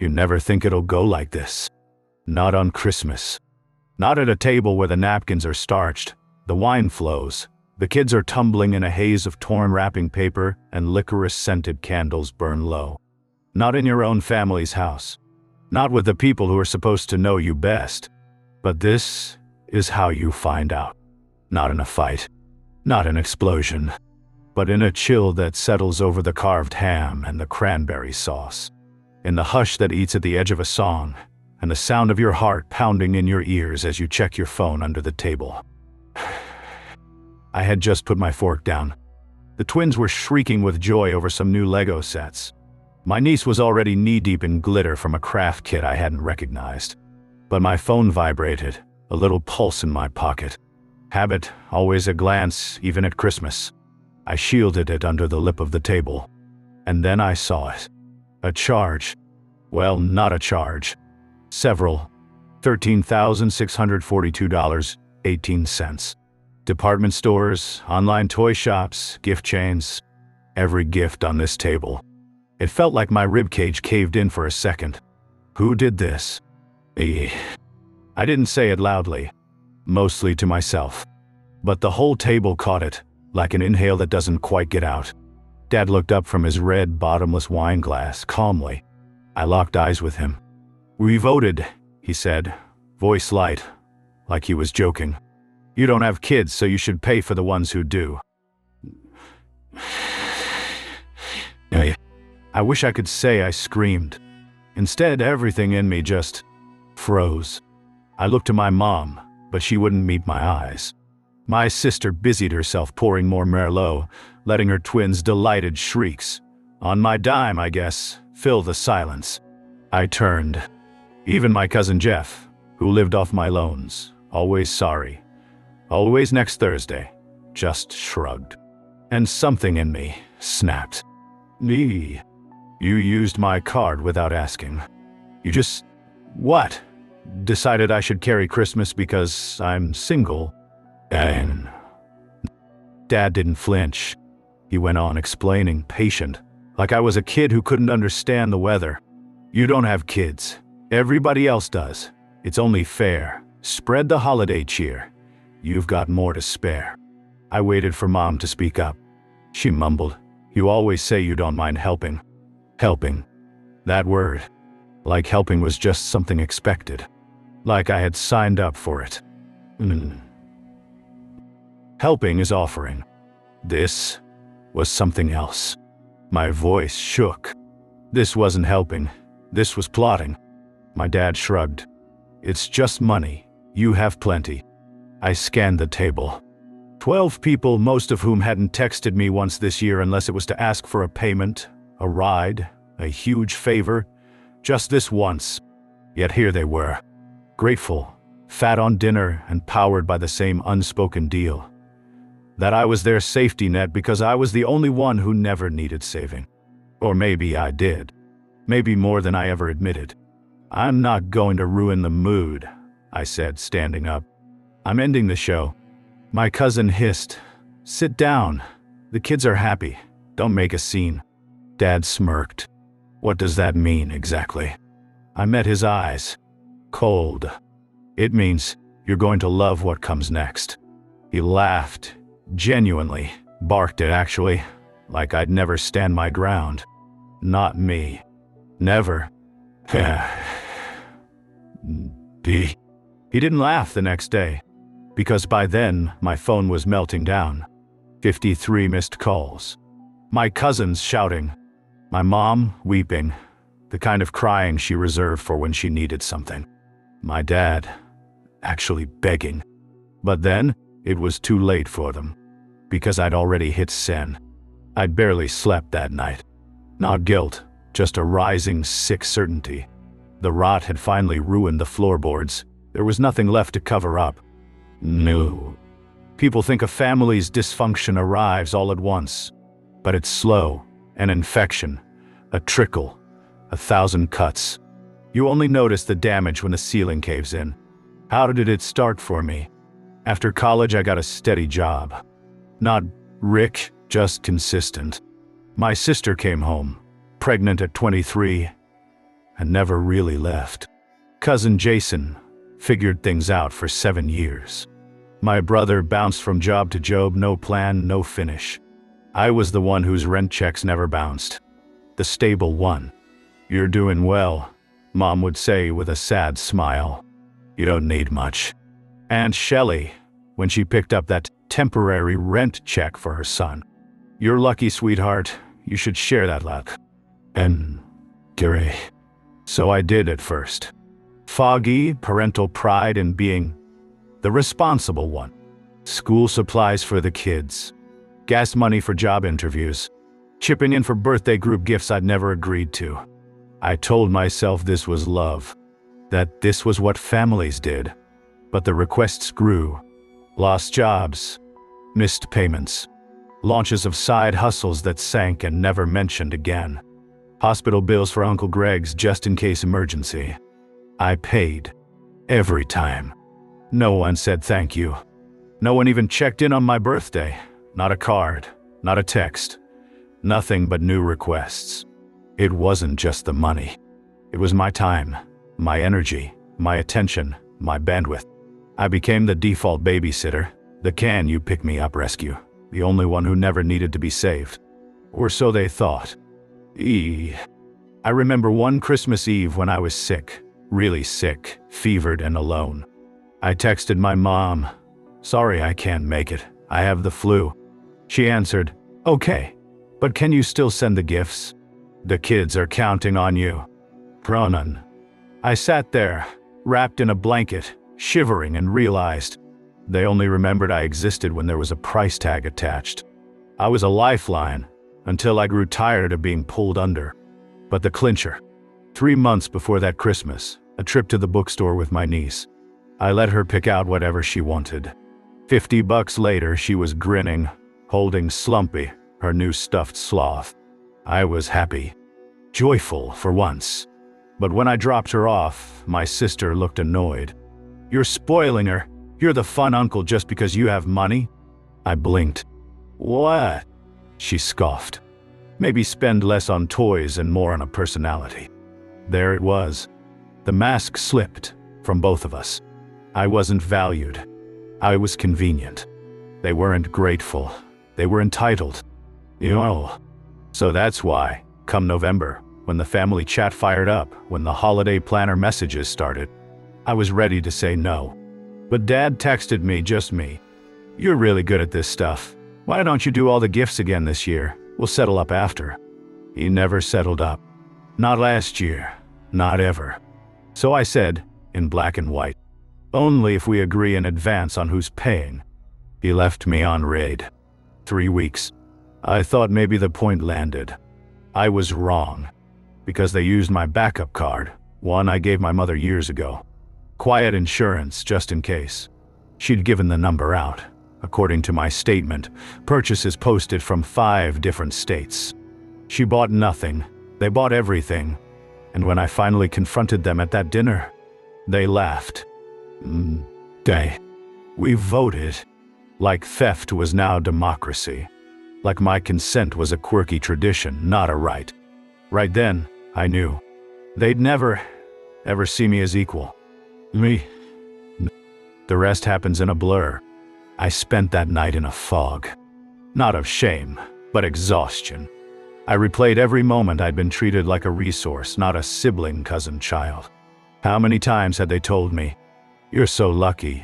You never think it'll go like this. Not on Christmas. Not at a table where the napkins are starched, the wine flows, the kids are tumbling in a haze of torn wrapping paper, and licorice-scented candles burn low. Not in your own family's house. Not with the people who are supposed to know you best. But this is how you find out. Not in a fight. Not an explosion. But in a chill that settles over the carved ham and the cranberry sauce. In the hush that eats at the edge of a song, and the sound of your heart pounding in your ears as you check your phone under the table. I had just put my fork down. The twins were shrieking with joy over some new Lego sets. My niece was already knee-deep in glitter from a craft kit I hadn't recognized. But my phone vibrated, a little pulse in my pocket. Habit, always a glance, even at Christmas. I shielded it under the lip of the table. And then I saw it. A charge. Well, not a charge. Several. $13,642.18. Department stores, online toy shops, gift chains. Every gift on this table. It felt like my ribcage caved in for a second. Who did this? I didn't say it loudly. Mostly to myself. But the whole table caught it, like an inhale that doesn't quite get out. Dad looked up from his red, bottomless wine glass, calmly. I locked eyes with him. "We voted," he said, voice light, like he was joking. "You don't have kids, so you should pay for the ones who do." I wish I could say I screamed. Instead, everything in me just froze. I looked to my mom, but she wouldn't meet my eyes. My sister busied herself pouring more Merlot, letting her twins' delighted shrieks, on my dime, I guess, fill the silence. I turned. Even my cousin Jeff, who lived off my loans, always sorry, always next Thursday, just shrugged. And something in me snapped. "Me, you used my card without asking. You just, what? Decided I should carry Christmas because I'm single?" And Dad didn't flinch. He went on explaining, patient, like I was a kid who couldn't understand the weather. "You don't have kids. Everybody else does. It's only fair. Spread the holiday cheer. You've got more to spare." I waited for Mom to speak up. She mumbled, "You always say you don't mind helping." Helping. That word. Like helping was just something expected. Like I had signed up for it. Helping is offering. This was something else. My voice shook. This wasn't helping. This was plotting. My dad shrugged. "It's just money. You have plenty." I scanned the table. 12 people, most of whom hadn't texted me once this year unless it was to ask for a payment, a ride, a huge favor, just this once. Yet here they were. Grateful, fat on dinner, and powered by the same unspoken deal. That I was their safety net because I was the only one who never needed saving. Or maybe I did. Maybe more than I ever admitted. "I'm not going to ruin the mood," I said, standing up. "I'm ending the show." My cousin hissed, "Sit down. The kids are happy. Don't make a scene." Dad smirked. "What does that mean exactly?" I met his eyes. Cold. "It means you're going to love what comes next." He laughed. Genuinely. Barked it, actually. Like I'd never stand my ground. Not me. Never. He didn't laugh the next day, because by then my phone was melting down. 53 missed calls. My cousins shouting. My mom weeping, the kind of crying she reserved for when she needed something. My dad actually begging. But then it was too late for them, because I'd already hit send. I'd barely slept that night. Not guilt, just a rising, sick certainty. The rot had finally ruined the floorboards. There was nothing left to cover up. No. People think a family's dysfunction arrives all at once. But it's slow, an infection, a trickle, 1,000 cuts. You only notice the damage when the ceiling caves in. How did it start for me? After college, I got a steady job. Not Rick, just consistent. My sister came home, pregnant at 23, and never really left. Cousin Jason figured things out for 7 years. My brother bounced from job to job, no plan, no finish. I was the one whose rent checks never bounced. The stable one. "You're doing well," Mom would say with a sad smile. "You don't need much." Aunt Shelley, when she picked up that temporary rent check for her son. "You're lucky, sweetheart. You should share that luck." And Gary. So I did at first. Foggy parental pride in being the responsible one. School supplies for the kids. Gas money for job interviews. Chipping in for birthday group gifts I'd never agreed to. I told myself this was love. That this was what families did. But the requests grew. Lost jobs. Missed payments. Launches of side hustles that sank and never mentioned again. Hospital bills for Uncle Greg's just-in-case emergency. I paid. Every time. No one said thank you. No one even checked in on my birthday. Not a card. Not a text. Nothing but new requests. It wasn't just the money. It was my time, my energy, my attention, my bandwidth. I became the default babysitter, the can-you-pick-me-up rescue, the only one who never needed to be saved. Or so they thought. I remember one Christmas Eve when I was sick, really sick, fevered and alone. I texted my mom, "Sorry I can't make it, I have the flu." She answered, "Okay, but can you still send the gifts? The kids are counting on you." Pronan. I sat there, wrapped in a blanket, shivering, and realized they only remembered I existed when there was a price tag attached. I was a lifeline until I grew tired of being pulled under. But the clincher. 3 months before that Christmas, a trip to the bookstore with my niece. I let her pick out whatever she wanted. $50 later, she was grinning, holding Slumpy, her new stuffed sloth. I was happy. Joyful for once. But when I dropped her off, my sister looked annoyed. "You're spoiling her. You're the fun uncle just because you have money?" I blinked. "What?" She scoffed. "Maybe spend less on toys and more on a personality." There it was. The mask slipped from both of us. I wasn't valued. I was convenient. They weren't grateful. They were entitled. So that's why, come November, when the family chat fired up, when the holiday planner messages started, I was ready to say no. But Dad texted me, just me. "You're really good at this stuff. Why don't you do all the gifts again this year? We'll settle up after." He never settled up. Not last year. Not ever. So I said, in black and white, "Only if we agree in advance on who's paying." He left me on raid. 3 weeks. I thought maybe the point landed. I was wrong. Because they used my backup card, one I gave my mother years ago. Quiet insurance, just in case. She'd given the number out. According to my statement, purchases posted from 5 different states. She bought nothing. They bought everything. And when I finally confronted them at that dinner, they laughed. We voted. Like theft was now democracy. Like my consent was a quirky tradition, not a right. Right then, I knew. They'd never, ever see me as equal. Me. The rest happens in a blur. I spent that night in a fog. Not of shame, but exhaustion. I replayed every moment I'd been treated like a resource, not a sibling, cousin, child. How many times had they told me, "You're so lucky.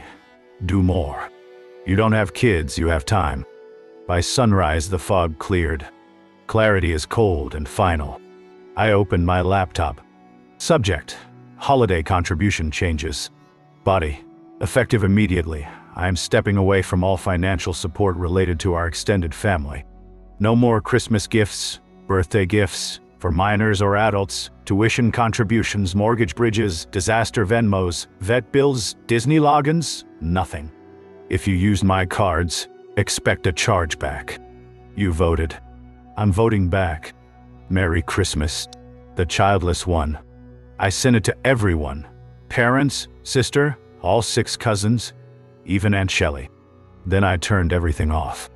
Do more. You don't have kids, you have time." By sunrise, the fog cleared. Clarity is cold and final. I opened my laptop. Subject: holiday contribution changes. Body: effective immediately. I am stepping away from all financial support related to our extended family. No more Christmas gifts, birthday gifts, for minors or adults, tuition contributions, mortgage bridges, disaster Venmos, vet bills, Disney logins, nothing. If you used my cards, expect a chargeback. You voted. I'm voting back. Merry Christmas. The childless one. I sent it to everyone. Parents, sister, all 6 cousins, even Aunt Shelley. Then I turned everything off.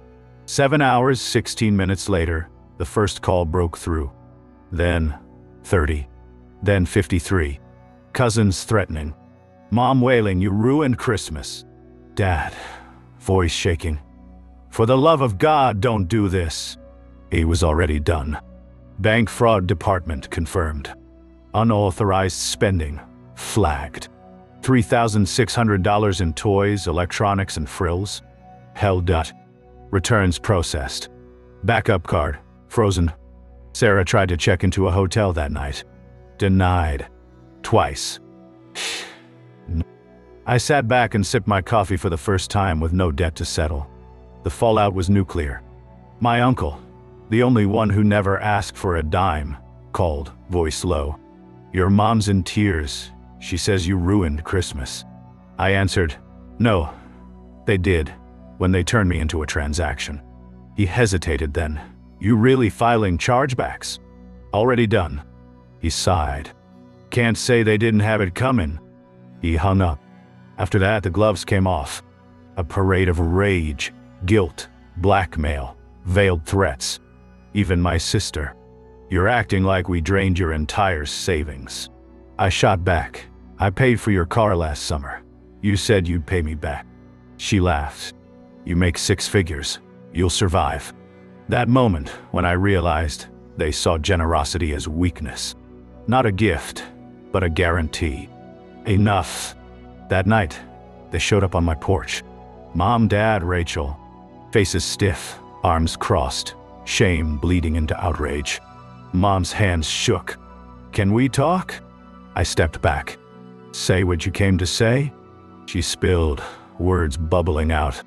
7 hours, 16 minutes later, the first call broke through. Then, 30. Then 53. Cousins threatening. Mom wailing, "You ruined Christmas." Dad, voice shaking. "For the love of God, don't do this." He was already done. Bank fraud department confirmed. Unauthorized spending flagged. $3,600 in toys, electronics, and frills held up. Returns processed. Backup card frozen. Sarah tried to check into a hotel that night. Denied. Twice. I sat back and sipped my coffee for the first time with no debt to settle. The fallout was nuclear. My uncle, the only one who never asked for a dime, called, voice low. "Your mom's in tears. She says you ruined Christmas." I answered, "No, they did, when they turned me into a transaction." He hesitated then. "You really filing chargebacks?" "Already done." He sighed. "Can't say they didn't have it coming." He hung up. After that, the gloves came off. A parade of rage, guilt, blackmail, veiled threats. Even my sister. "You're acting like we drained your entire savings." I shot back. "I paid for your car last summer. You said you'd pay me back." She laughed. "You make 6 figures. You'll survive." That moment, when I realized they saw generosity as weakness. Not a gift, but a guarantee. Enough. That night, they showed up on my porch. Mom, Dad, Rachel. Faces stiff, arms crossed, shame bleeding into outrage. Mom's hands shook. "Can we talk?" I stepped back. "Say what you came to say?" She spilled, words bubbling out.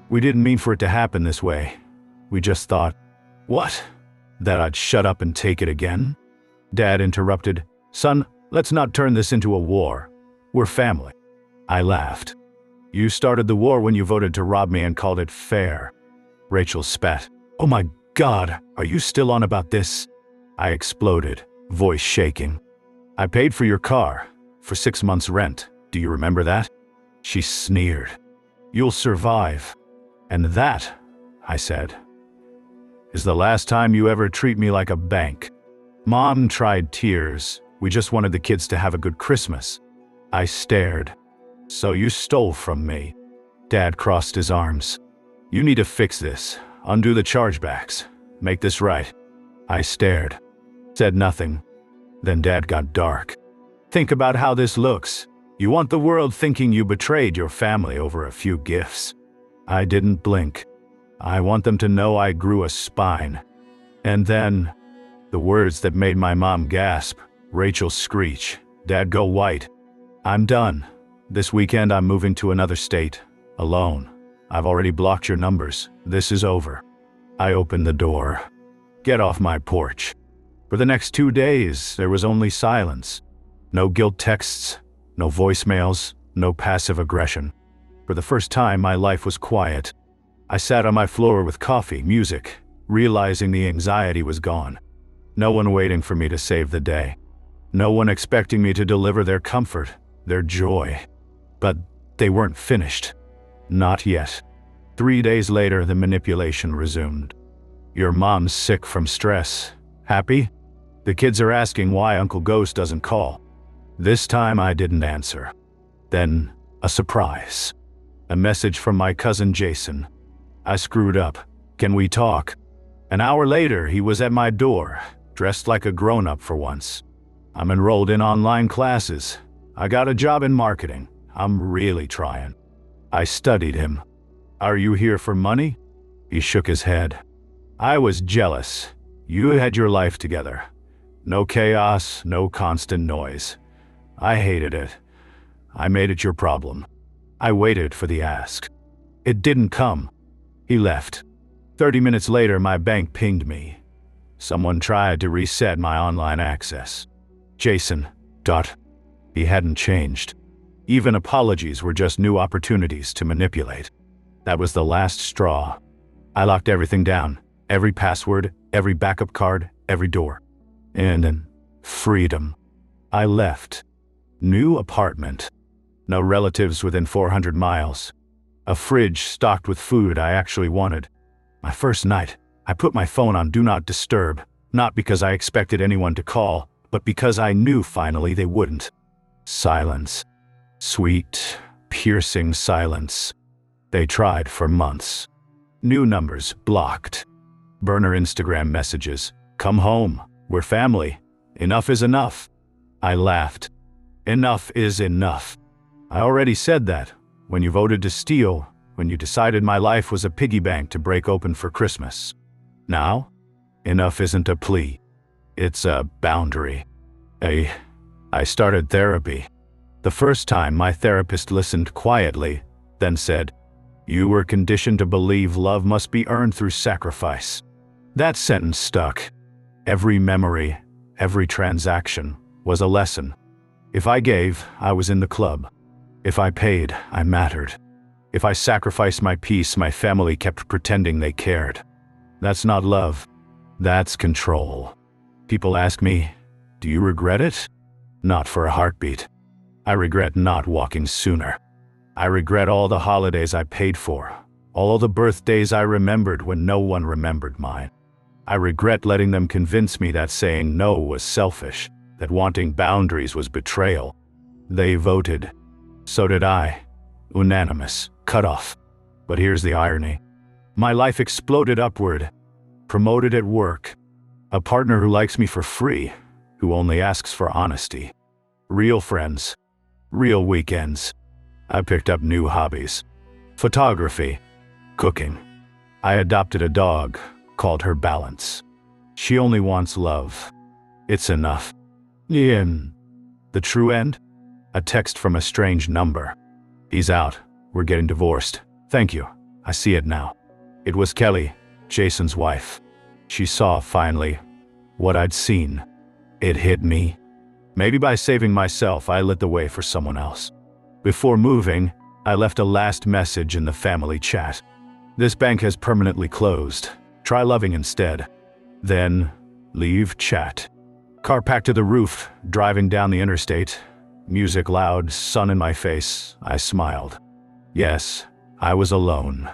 "We didn't mean for it to happen this way. We just thought..." "What? That I'd shut up and take it again?" Dad interrupted. "Son, let's not turn this into a war. We're family." I laughed. "You started the war when you voted to rob me and called it fair." Rachel spat. "Oh my God, are you still on about this?" I exploded, voice shaking. "I paid for your car, for 6 months' rent. Do you remember that?" She sneered. "You'll survive." "And that," I said, "is the last time you ever treat me like a bank." Mom tried tears. "We just wanted the kids to have a good Christmas." I stared. "So you stole from me." Dad crossed his arms. "You need to fix this. Undo the chargebacks. Make this right." I stared. Said nothing. Then Dad got dark. "Think about how this looks. You want the world thinking you betrayed your family over a few gifts." I didn't blink. "I want them to know I grew a spine." And then, the words that made my mom gasp, Rachel screech, Dad go white. "I'm done. This weekend I'm moving to another state, alone. I've already blocked your numbers. This is over." I opened the door. "Get off my porch." For the next 2 days, there was only silence. No guilt texts, no voicemails, no passive aggression. For the first time, my life was quiet. I sat on my floor with coffee, music, realizing the anxiety was gone. No one waiting for me to save the day. No one expecting me to deliver their comfort, their joy. But they weren't finished. Not yet. 3 days later, the manipulation resumed. "Your mom's sick from stress. Happy? The kids are asking why Uncle Ghost doesn't call." This time I didn't answer. Then, a surprise. A message from my cousin Jason. I screwed up. "Can we talk?" An hour later, he was at my door, dressed like a grown-up for once. "I'm enrolled in online classes. I got a job in marketing. I'm really trying." I studied him. "Are you here for money?" He shook his head. "I was jealous. You had your life together. No chaos, no constant noise. I hated it. I made it your problem." I waited for the ask. It didn't come. He left. 30 minutes later, my bank pinged me. Someone tried to reset my online access. Jason. He hadn't changed. Even apologies were just new opportunities to manipulate. That was the last straw. I locked everything down. Every password, every backup card, every door. And then, freedom. I left. New apartment. No relatives within 400 miles. A fridge stocked with food I actually wanted. My first night, I put my phone on Do Not Disturb, not because I expected anyone to call, but because I knew finally they wouldn't. Silence. Sweet, piercing silence. They tried for months. New numbers blocked. Burner Instagram messages. Come home. We're family. Enough is enough. I laughed. Enough is enough. I already said that when you voted to steal, when you decided my life was a piggy bank to break open for Christmas. Now, enough isn't a plea. It's a boundary. I started therapy. The first time my therapist listened quietly, then said, "You were conditioned to believe love must be earned through sacrifice." That sentence stuck. Every memory, every transaction was a lesson. If I gave, I was in the club. If I paid, I mattered. If I sacrificed my peace, my family kept pretending they cared. That's not love. That's control. People ask me, "Do you regret it?" Not for a heartbeat. I regret not walking sooner. I regret all the holidays I paid for, all the birthdays I remembered when no one remembered mine. I regret letting them convince me that saying no was selfish, that wanting boundaries was betrayal. They voted. So did I. Unanimous. Cut off. But here's the irony. My life exploded upward. Promoted at work. A partner who likes me for free, who only asks for honesty. Real friends. Real weekends. I picked up new hobbies. Photography. Cooking. I adopted a dog, called her Balance. She only wants love. It's enough. The true end? A text from a strange number. "He's out. We're getting divorced. Thank you. I see it now." It was Kelly, Jason's wife. She saw, finally, what I'd seen. It hit me. Maybe by saving myself, I lit the way for someone else. Before moving, I left a last message in the family chat. "This bank has permanently closed. Try loving instead." Then, leave chat. Car packed to the roof, driving down the interstate. Music loud, sun in my face. I smiled. Yes, I was alone.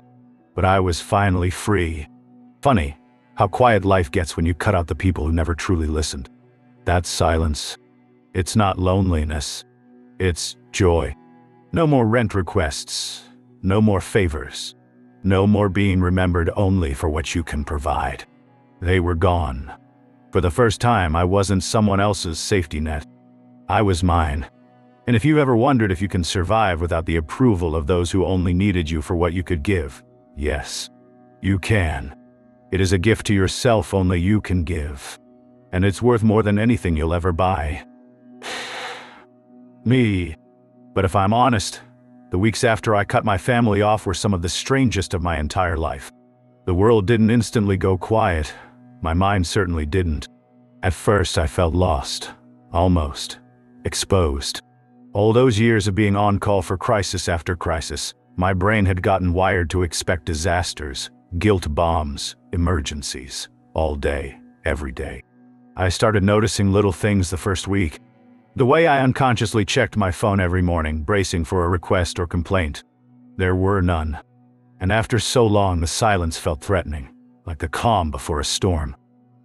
But I was finally free. Funny how quiet life gets when you cut out the people who never truly listened. That silence. It's not loneliness. It's joy. No more rent requests. No more favors. No more being remembered only for what you can provide. They were gone. For the first time, I wasn't someone else's safety net. I was mine. And if you ever wondered if you can survive without the approval of those who only needed you for what you could give, yes, you can. It is a gift to yourself only you can give. And it's worth more than anything you'll ever buy. Me. But if I'm honest, the weeks after I cut my family off were some of the strangest of my entire life. The world didn't instantly go quiet. My mind certainly didn't. At first, I felt lost. Almost. Exposed. All those years of being on call for crisis after crisis, my brain had gotten wired to expect disasters, guilt bombs, emergencies, all day, every day. I started noticing little things the first week. The way I unconsciously checked my phone every morning, bracing for a request or complaint. There were none. And after so long, the silence felt threatening, like the calm before a storm.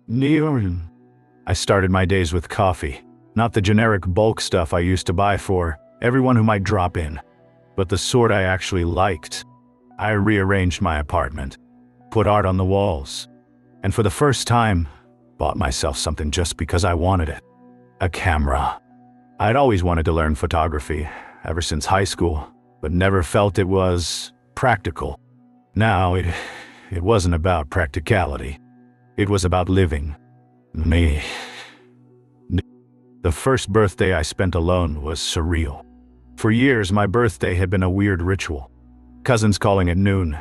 I started my days with coffee, not the generic bulk stuff I used to buy for everyone who might drop in, but the sort I actually liked. I rearranged my apartment, put art on the walls, and for the first time, bought myself something just because I wanted it. A camera. I'd always wanted to learn photography, ever since high school, but never felt it was practical. Now, it wasn't about practicality. It was about living. Me. The first birthday I spent alone was surreal. For years, my birthday had been a weird ritual. Cousins calling at noon,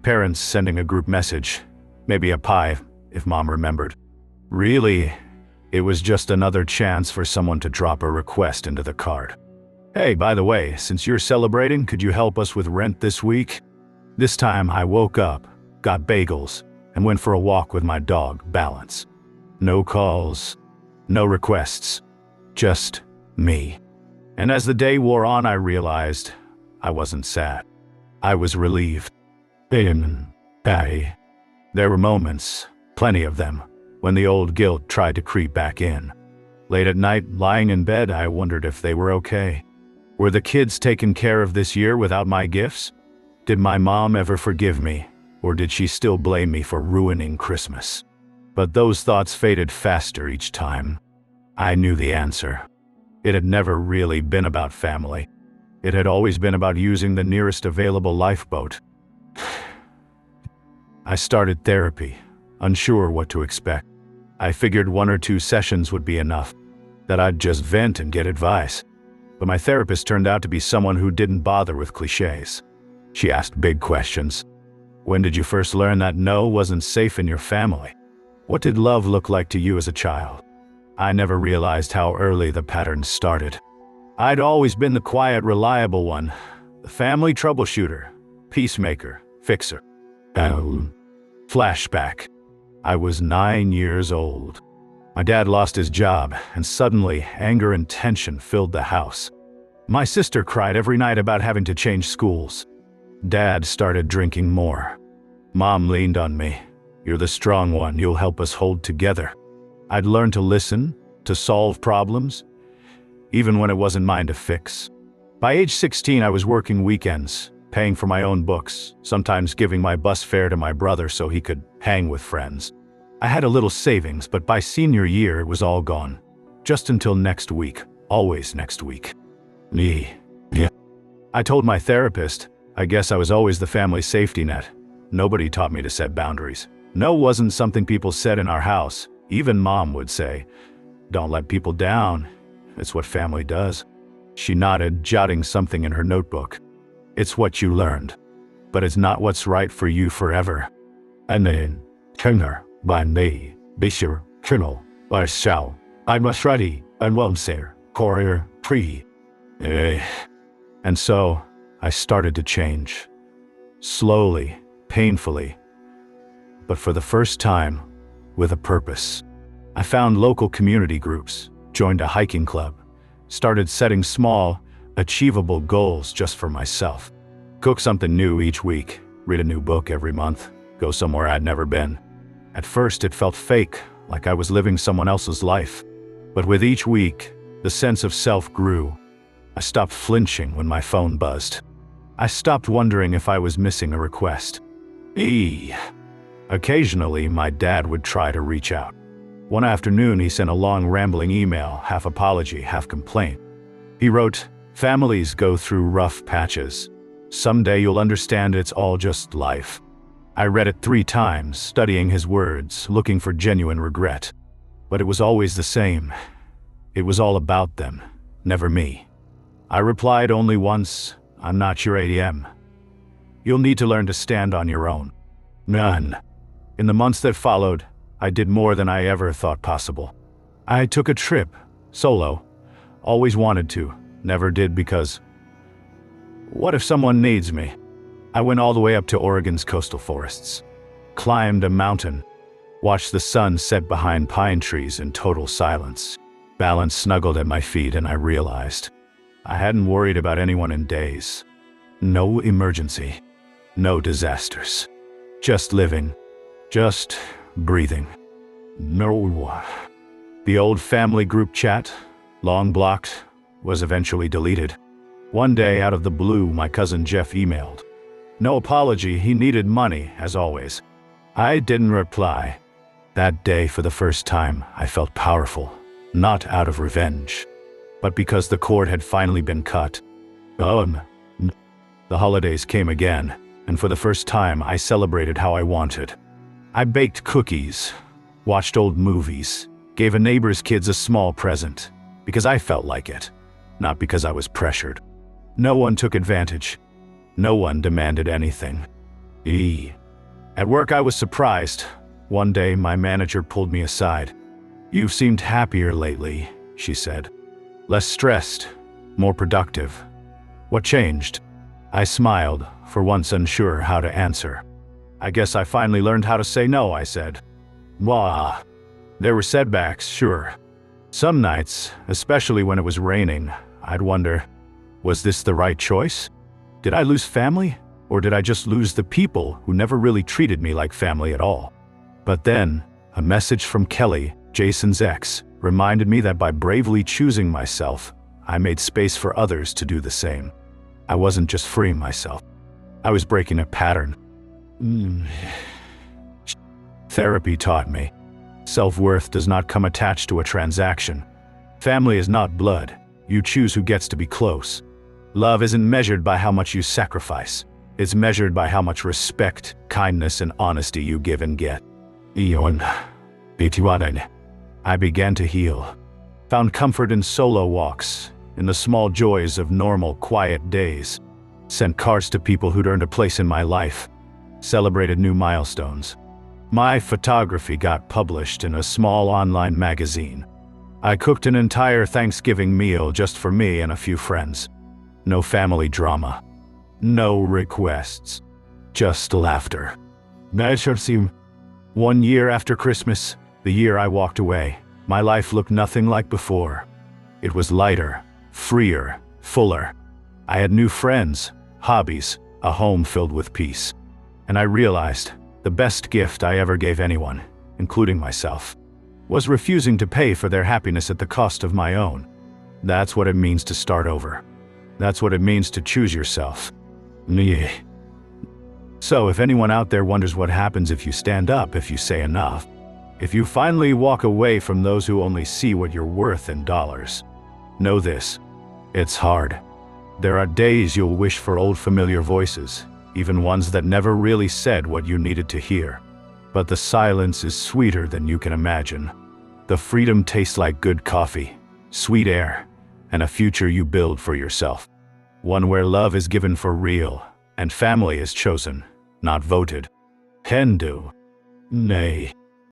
parents sending a group message, maybe a pie, if mom remembered. Really, it was just another chance for someone to drop a request into the card. "Hey, by the way, since you're celebrating, could you help us with rent this week?" This time I woke up, got bagels, and went for a walk with my dog, Balance. No calls, no requests, just me. And as the day wore on, I realized I wasn't sad. I was relieved. There were moments, plenty of them, when the old guilt tried to creep back in. Late at night, lying in bed, I wondered if they were okay. Were the kids taken care of this year without my gifts? Did my mom ever forgive me, or did she still blame me for ruining Christmas? But those thoughts faded faster each time. I knew the answer. It had never really been about family. It had always been about using the nearest available lifeboat. I started therapy, unsure what to expect. I figured 1 or 2 sessions would be enough, that I'd just vent and get advice. But my therapist turned out to be someone who didn't bother with cliches. She asked big questions. When did you first learn that no wasn't safe in your family? What did love look like to you as a child? I never realized how early the patterns started. I'd always been the quiet, reliable one, the family troubleshooter, peacemaker, fixer. Flashback. I was 9 years old. My dad lost his job, and suddenly anger and tension filled the house. My sister cried every night about having to change schools. Dad started drinking more. Mom leaned on me. You're the strong one, you'll help us hold together. I'd learned to listen, to solve problems, even when it wasn't mine to fix. By age 16, I was working weekends, paying for my own books, sometimes giving my bus fare to my brother so he could hang with friends. I had a little savings, but by senior year it was all gone. Just until next week, always next week. Yeah. I told my therapist, I guess I was always the family safety net. Nobody taught me to set boundaries. No wasn't something people said in our house. Even Mom would say, don't let people down. It's what family does. She nodded, jotting something in her notebook. It's what you learned, but it's not what's right for you forever. And then, Kinder, by me, Bishop, Colonel, by Shao, I must ready, and won't say, courier, pre. And so, I started to change. Slowly, painfully, but for the first time, with a purpose. I found local community groups, joined a hiking club, started setting small, achievable goals just for myself. Cook something new each week, read a new book every month, go somewhere I'd never been. At first it felt fake, like I was living someone else's life. But with each week, the sense of self grew. I stopped flinching when my phone buzzed. I stopped wondering if I was missing a request. Occasionally, my dad would try to reach out. One afternoon, he sent a long rambling email, half apology, half complaint. He wrote, families go through rough patches. Someday you'll understand it's all just life. I read it 3 times, studying his words, looking for genuine regret. But it was always the same. It was all about them, never me. I replied only once, I'm not your ATM. You'll need to learn to stand on your own. None. In the months that followed, I did more than I ever thought possible. I took a trip, solo. Always wanted to, never did because... what if someone needs me? I went all the way up to Oregon's coastal forests. Climbed a mountain. Watched the sun set behind pine trees in total silence. Balance snuggled at my feet and I realized I hadn't worried about anyone in days. No emergency. No disasters. Just living. Just breathing. No. The old family group chat, long blocked, was eventually deleted. One day, out of the blue, my cousin Jeff emailed. No apology, he needed money, as always. I didn't reply. That day, for the first time, I felt powerful, not out of revenge, but because the cord had finally been cut. The holidays came again, and for the first time, I celebrated how I wanted. I baked cookies, watched old movies, gave a neighbor's kids a small present, because I felt like it, not because I was pressured. No one took advantage. No one demanded anything. At work, I was surprised. One day, my manager pulled me aside. You've seemed happier lately, she said. Less stressed, more productive. What changed? I smiled, for once unsure how to answer. I guess I finally learned how to say no, I said. Wah. There were setbacks, sure. Some nights, especially when it was raining, I'd wonder, was this the right choice? Did I lose family? Or did I just lose the people who never really treated me like family at all? But then, a message from Kelly, Jason's ex, reminded me that by bravely choosing myself, I made space for others to do the same. I wasn't just freeing myself. I was breaking a pattern. Therapy taught me. Self-worth does not come attached to a transaction. Family is not blood. You choose who gets to be close. Love isn't measured by how much you sacrifice. It's measured by how much respect, kindness, and honesty you give and get. I began to heal. Found comfort in solo walks, in the small joys of normal, quiet days. Sent cards to people who'd earned a place in my life. Celebrated new milestones. My photography got published in a small online magazine. I cooked an entire Thanksgiving meal just for me and a few friends. No family drama. No requests. Just laughter. 1 year after Christmas, the year I walked away, my life looked nothing like before. It was lighter, freer, fuller. I had new friends, hobbies, a home filled with peace. And I realized the best gift I ever gave anyone, including myself, was refusing to pay for their happiness at the cost of my own. That's what it means to start over. That's what it means to choose yourself. So if anyone out there wonders what happens if you stand up, if you say enough, if you finally walk away from those who only see what you're worth in dollars, know this: it's hard. There are days you'll wish for old familiar voices, even ones that never really said what you needed to hear. But the silence is sweeter than you can imagine. The freedom tastes like good coffee, sweet air, and a future you build for yourself. One where love is given for real, and family is chosen, not voted. Hindu. Nay.